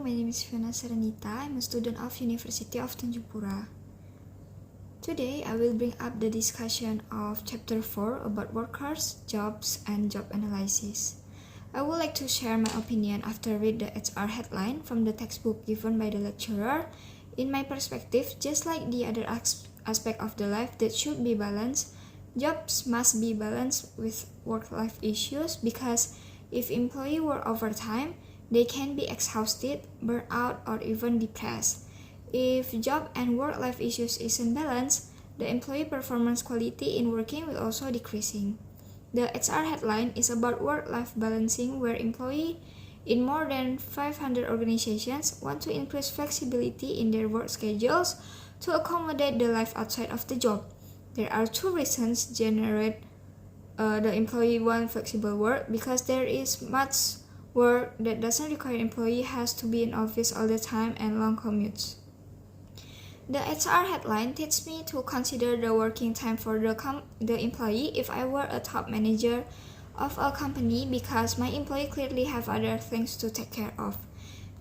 my name is Fiona Serenita. I'm a student of University of Tanjung. Today, I will bring up the discussion of Chapter 4 about workers, jobs, and job analysis. I would like to share my opinion after read the HR headline from the textbook given by the lecturer. In my perspective, just like the other aspect of the life that should be balanced, jobs must be balanced with work-life issues because if employees work overtime, they can be exhausted, burnt out, or even depressed. If job and work-life issues isn't balanced, the employee performance quality in working will also decreasing. The HR headline is about work-life balancing where employees in more than 500 organizations want to increase flexibility in their work schedules to accommodate the life outside of the job. There are two reasons generate the employee want flexible work because there is much work that doesn't require employee has to be in office all the time and long commutes. The HR headline teaches me to consider the working time for the employee if I were a top manager of a company because my employee clearly have other things to take care of.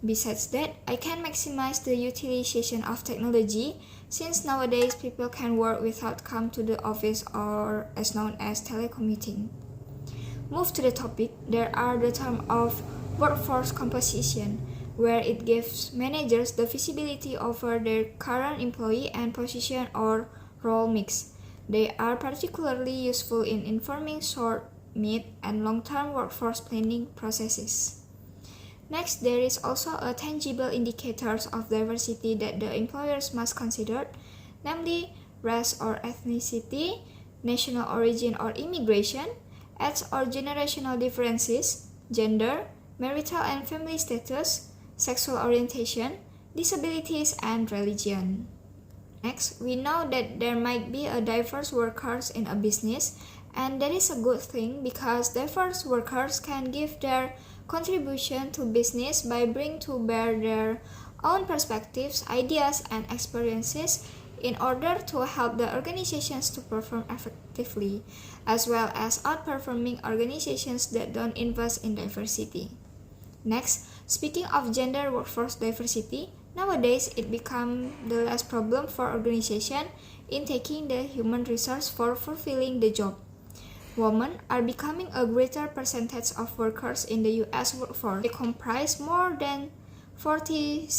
Besides that, I can maximize the utilization of technology since nowadays people can work without come to the office or as known as telecommuting. Move to the topic, there are the term of workforce composition, where it gives managers the visibility over their current employee and position or role mix. They are particularly useful in informing short, mid, and long-term workforce planning processes. Next, there is also a tangible indicators of diversity that the employers must consider, namely race or ethnicity, national origin or immigration, age or generational differences, gender, marital and family status, sexual orientation, disabilities, and religion. Next, we know that there might be a diverse workers in a business, and that is a good thing because diverse workers can give their contribution to business by bringing to bear their own perspectives, ideas, and experiences in order to help the organizations to perform effectively, as well as outperforming organizations that don't invest in diversity. Next, speaking of gender workforce diversity, nowadays it becomes the less problem for organization in taking the human resource for fulfilling the job. Women are becoming a greater percentage of workers in the US workforce. They comprise more than 46%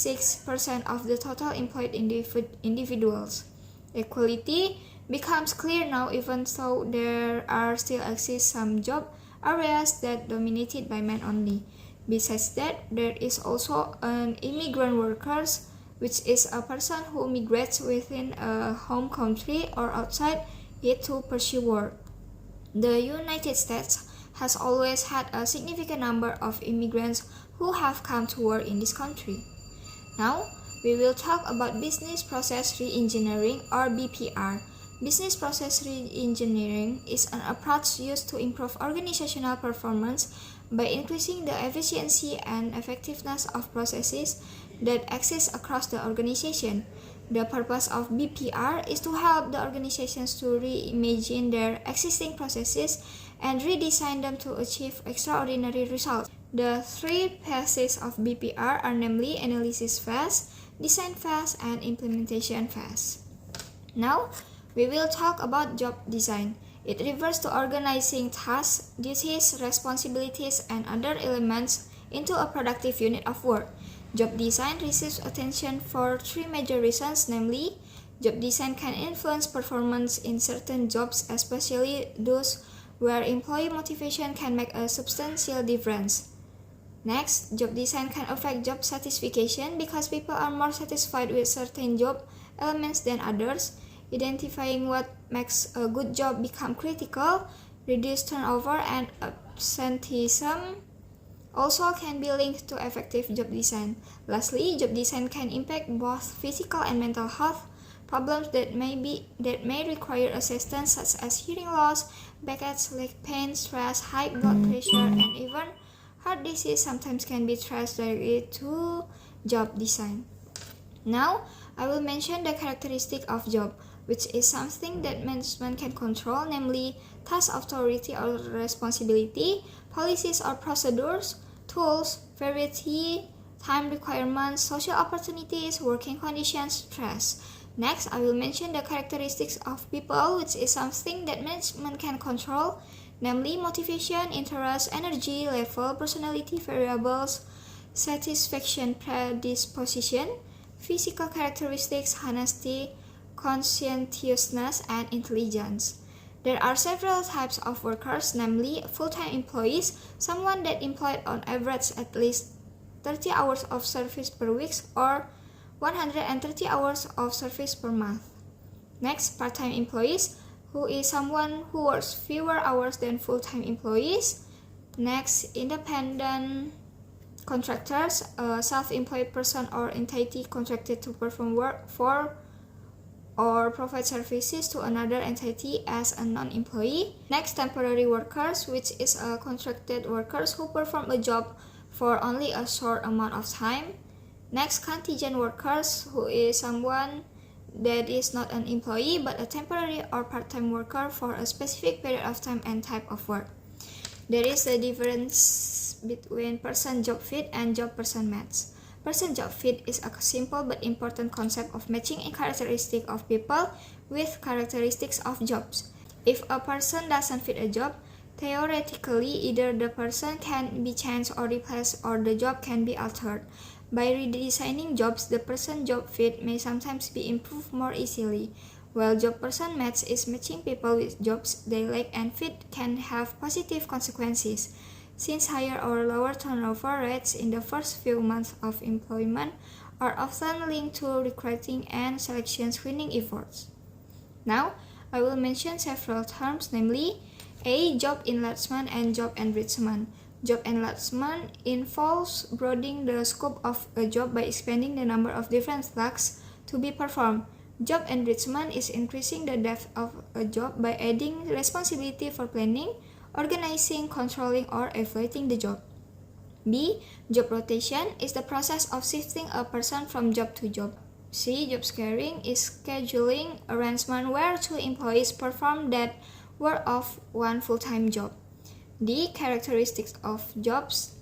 of the total employed individuals. Equality becomes clear now even though there are still exist some job areas that dominated by men only. Besides that, there is also an immigrant workers, which is a person who migrates within a home country or outside it to pursue work. The United States has always had a significant number of immigrants who have come to work in this country. Now, we will talk about business process reengineering or BPR. Business process reengineering is an approach used to improve organizational performance by increasing the efficiency and effectiveness of processes that exist across the organization. The purpose of BPR is to help the organizations to reimagine their existing processes and redesign them to achieve extraordinary results. The three phases of BPR are namely analysis phase, design phase, and implementation phase. Now, we will talk about job design. It refers to organizing tasks, duties, responsibilities, and other elements into a productive unit of work. Job design receives attention for three major reasons, namely, job design can influence performance in certain jobs, especially those where employee motivation can make a substantial difference. Next, job design can affect job satisfaction because people are more satisfied with certain job elements than others. Identifying what makes a good job become critical, reduce turnover and absenteeism also can be linked to effective job design. Lastly, job design can impact both physical and mental health. Problems that may require assistance such as hearing loss, backaches, leg pain, stress, high blood pressure, and even heart disease sometimes can be traced directly to job design. Now, I will mention the characteristic of job, which is something that management can control, namely task authority or responsibility, policies or procedures, tools, variety, time requirements, social opportunities, working conditions, stress. Next, I will mention the characteristics of people, which is something that management can control, namely motivation, interest, energy level, personality variables, satisfaction, predisposition, physical characteristics, honesty, conscientiousness, and intelligence. There are several types of workers, namely full-time employees, someone that employed on average at least 30 hours of service per week or 130 hours of service per month. Next, part-time employees, who is someone who works fewer hours than full-time employees. Next, independent contractors, a self-employed person or entity contracted to perform work for or provide services to another entity as a non-employee. Next, temporary workers, which is a contracted workers who perform a job for only a short amount of time. Next, contingent workers, who is someone that is not an employee but a temporary or part-time worker for a specific period of time and type of work. There is a difference between person-job fit and job-person match. Person-job fit is a simple but important concept of matching a characteristic of people with characteristics of jobs. If a person doesn't fit a job, theoretically either the person can be changed or replaced or the job can be altered. By redesigning jobs, the person-job fit may sometimes be improved more easily, while job-person match is matching people with jobs they like and fit can have positive consequences, since higher or lower turnover rates in the first few months of employment are often linked to recruiting and selection screening efforts. Now, I will mention several terms, namely A. Job enlargement and job enrichment. Job enlargement involves broadening the scope of a job by expanding the number of different tasks to be performed. Job enrichment is increasing the depth of a job by adding responsibility for planning, organizing, controlling, or evaluating the job. B. Job rotation is the process of shifting a person from job to job. C. Job sharing is scheduling arrangement where two employees perform that work of one full-time job. D. Characteristics of jobs,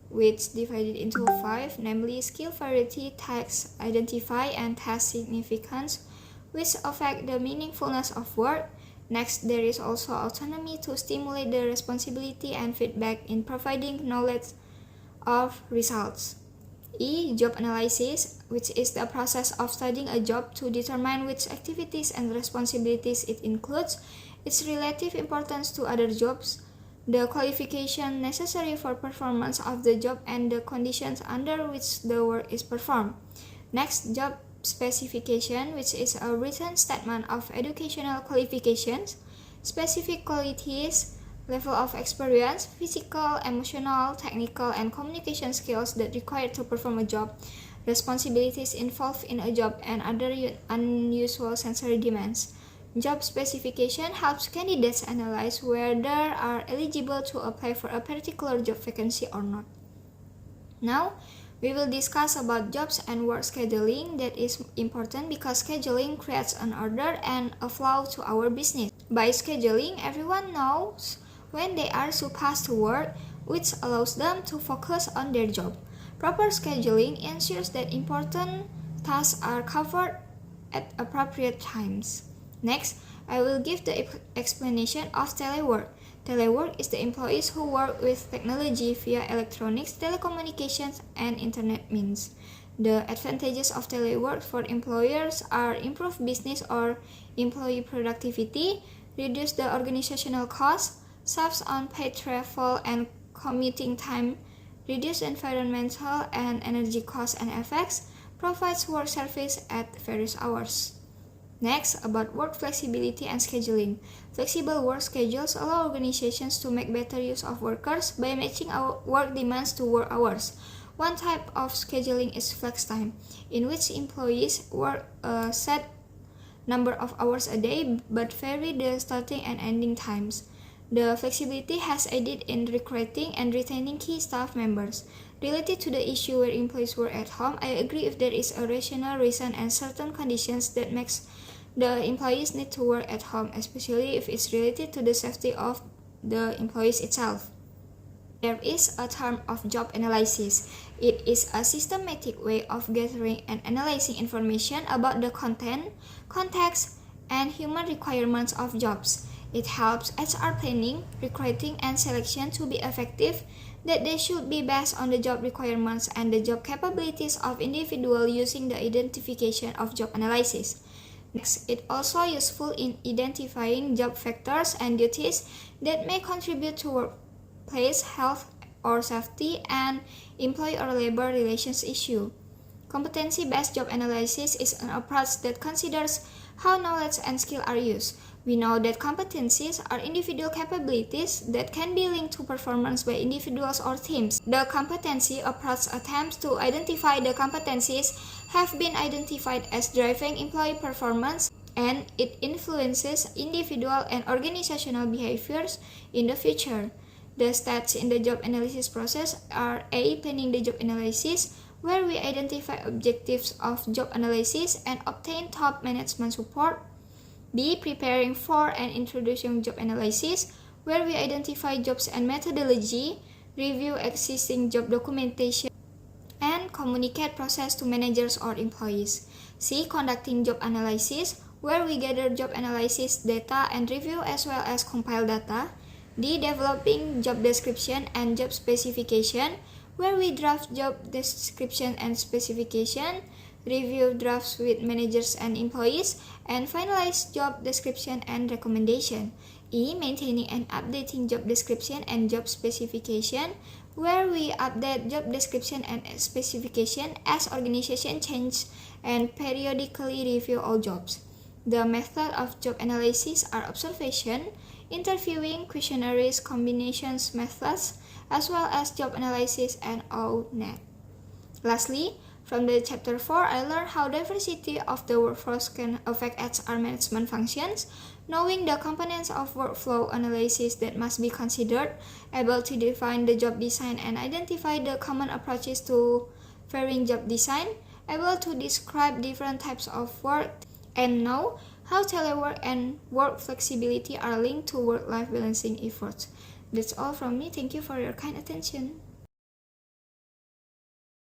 which divided into 5, namely skill variety, task identify, and task significance, which affect the meaningfulness of work. Next, there is also autonomy to stimulate the responsibility and feedback in providing knowledge of results. E. Job analysis, which is the process of studying a job to determine which activities and responsibilities it includes, its relative importance to other jobs, the qualification necessary for performance of the job, and the conditions under which the work is performed. Next, job specification, which is a written statement of educational qualifications, specific qualities, level of experience, physical, emotional, technical, and communication skills that required to perform a job, responsibilities involved in a job, and other unusual sensory demands. Job specification helps candidates analyze whether they are eligible to apply for a particular job vacancy or not. Now, we will discuss about jobs and work scheduling. That is important because scheduling creates an order and a flow to our business. By scheduling, everyone knows when they are supposed to work, which allows them to focus on their job. Proper scheduling ensures that important tasks are covered at appropriate times. Next, I will give the explanation of telework. Telework is the employees who work with technology via electronics, telecommunications, and internet means. The advantages of telework for employers are improved business or employee productivity, reduce the organizational costs, saves on paid travel and commuting time, reduce environmental and energy costs and effects, provides work service at various hours. Next, about work flexibility and scheduling. Flexible work schedules allow organizations to make better use of workers by matching our work demands to work hours. One type of scheduling is flex time, in which employees work a set number of hours a day but vary the starting and ending times. The flexibility has aided in recruiting and retaining key staff members. Related to the issue where employees work at home, I agree if there is a rational reason and certain conditions that makes the employees need to work at home, especially if it's related to the safety of the employees itself. There is a term of job analysis. It is a systematic way of gathering and analyzing information about the content, context, and human requirements of jobs. It helps HR planning, recruiting, and selection to be effective, that they should be based on the job requirements and the job capabilities of individual using the identification of job analysis. Next, it also useful in identifying job factors and duties that may contribute to workplace health or safety and employee or labor relations issue. Competency-based job analysis is an approach that considers how knowledge and skill are used. We know that competencies are individual capabilities that can be linked to performance by individuals or teams. The competency approach attempts to identify the competencies have been identified as driving employee performance, and it influences individual and organizational behaviors in the future. The steps in the job analysis process are A. Planning the job analysis, where we identify objectives of job analysis and obtain top management support. B. Preparing for and introducing job analysis, where we identify jobs and methodology, review existing job documentation, and communicate process to managers or employees. C. Conducting job analysis, where we gather job analysis data and review as well as compile data. D. Developing job description and job specification, where we draft job description and specification, review drafts with managers and employees, and finalize job description and recommendation. E. Maintaining and updating job description and job specification, where we update job description and specification as organization change and periodically review all jobs. The method of job analysis are observation, interviewing, questionnaires, combinations methods, as well as job analysis and ONET. Lastly, from the chapter 4, I learned how diversity of the workforce can affect HR management functions, knowing the components of workflow analysis that must be considered, able to define the job design and identify the common approaches to varying job design, able to describe different types of work, and know how telework and work flexibility are linked to work-life balancing efforts. That's all from me. Thank you for your kind attention.